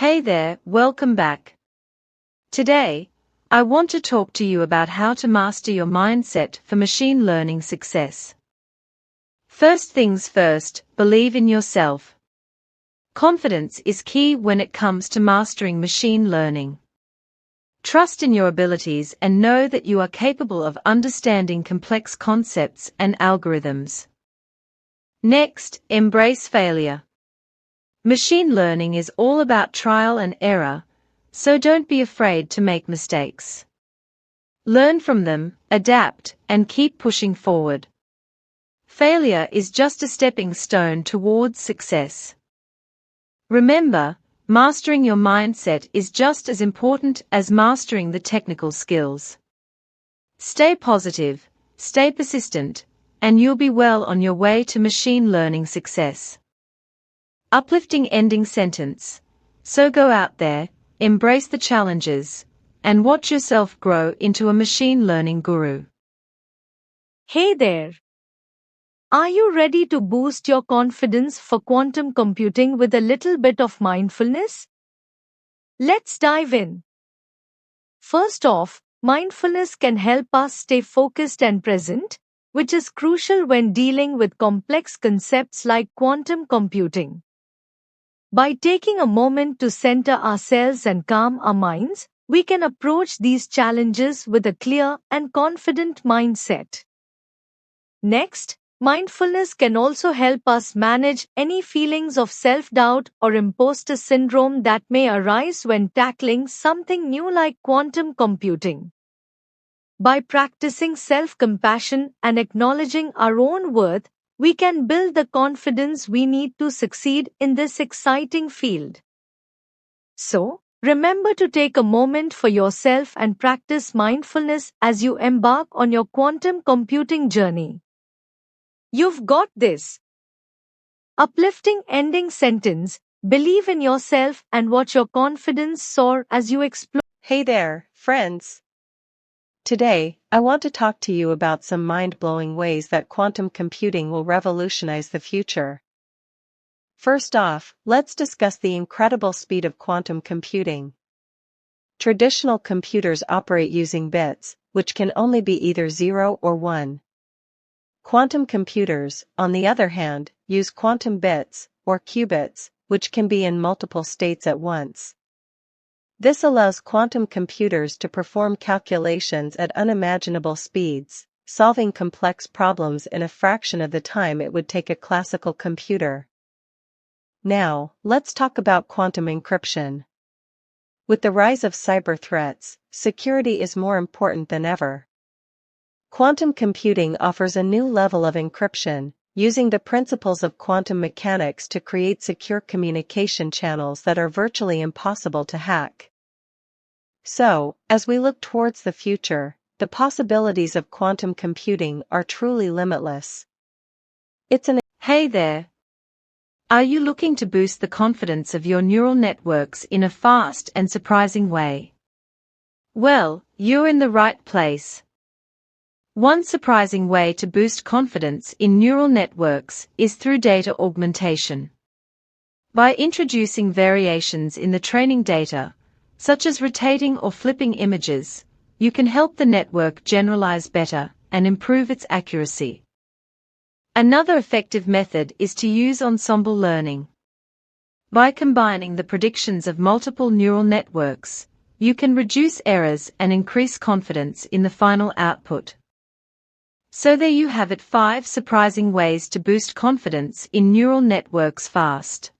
Hey there, welcome back. Today, I want to talk to you about how to master your mindset for machine learning success. First things first, believe in yourself. Confidence is key when it comes to mastering machine learning. Trust in your abilities and know that you are capable of understanding complex concepts and algorithms. Next, embrace failure. Machine learning is all about trial and error, so don't be afraid to make mistakes. Learn from them, adapt, and keep pushing forward. Failure is just a stepping stone towards success. Remember, mastering your mindset is just as important as mastering the technical skills. Stay positive, stay persistent, and you'll be well on your way to machine learning success. Uplifting ending sentence. So go out there, embrace the challenges, and watch yourself grow into a machine learning guru. Hey there! Are you ready to boost your confidence for quantum computing with a little bit of mindfulness? Let's dive in. First off, mindfulness can help us stay focused and present, which is crucial when dealing with complex concepts like quantum computing. By taking a moment to center ourselves and calm our minds, we can approach these challenges with a clear and confident mindset. Next, mindfulness can also help us manage any feelings of self-doubt or imposter syndrome that may arise when tackling something new like quantum computing. By practicing self-compassion and acknowledging our own worth, we can build the confidence we need to succeed in this exciting field. So, remember to take a moment for yourself and practice mindfulness as you embark on your quantum computing journey. You've got this. Uplifting ending sentence. Believe in yourself and watch your confidence soar as you explore. Hey there, friends. Today, I want to talk to you about some mind-blowing ways that quantum computing will revolutionize the future. First off, let's discuss the incredible speed of quantum computing. Traditional computers operate using bits, which can only be either 0 or 1. Quantum computers, on the other hand, use quantum bits, or qubits, which can be in multiple states at once. This allows quantum computers to perform calculations at unimaginable speeds, solving complex problems in a fraction of the time it would take a classical computer. Now, let's talk about quantum encryption. With the rise of cyber threats, security is more important than ever. Quantum computing offers a new level of encryption, using the principles of quantum mechanics to create secure communication channels that are virtually impossible to hack. So, as we look towards the future, the possibilities of quantum computing are truly limitless. Hey there! Are you looking to boost the confidence of your neural networks in a fast and surprising way? Well, you're in the right place. One surprising way to boost confidence in neural networks is through data augmentation. By introducing variations in the training data, such as rotating or flipping images, you can help the network generalize better and improve its accuracy. Another effective method is to use ensemble learning. By combining the predictions of multiple neural networks, you can reduce errors and increase confidence in the final output. So there you have it, 5 surprising ways to boost confidence in neural networks fast.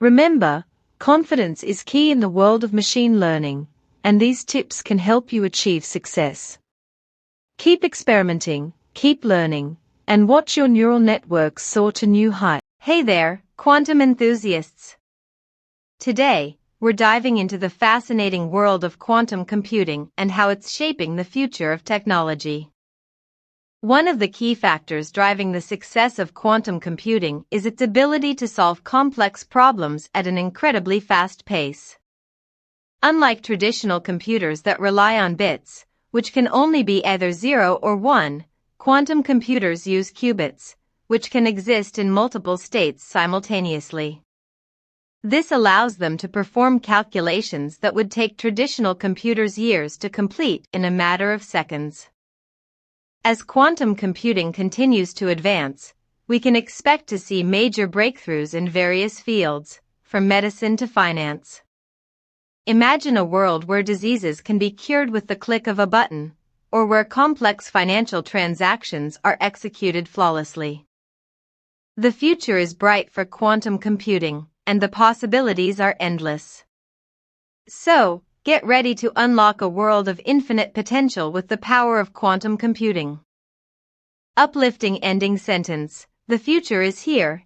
Remember, confidence is key in the world of machine learning, and these tips can help you achieve success. Keep experimenting, keep learning, and watch your neural networks soar to new heights. Hey there, quantum enthusiasts! Today, we're diving into the fascinating world of quantum computing and how it's shaping the future of technology. One of the key factors driving the success of quantum computing is its ability to solve complex problems at an incredibly fast pace. Unlike traditional computers that rely on bits, which can only be either 0 or 1, quantum computers use qubits, which can exist in multiple states simultaneously. This allows them to perform calculations that would take traditional computers years to complete in a matter of seconds. As quantum computing continues to advance, we can expect to see major breakthroughs in various fields, from medicine to finance. Imagine a world where diseases can be cured with the click of a button, or where complex financial transactions are executed flawlessly. The future is bright for quantum computing, and the possibilities are endless. So, get ready to unlock a world of infinite potential with the power of quantum computing. Uplifting ending sentence: the future is here,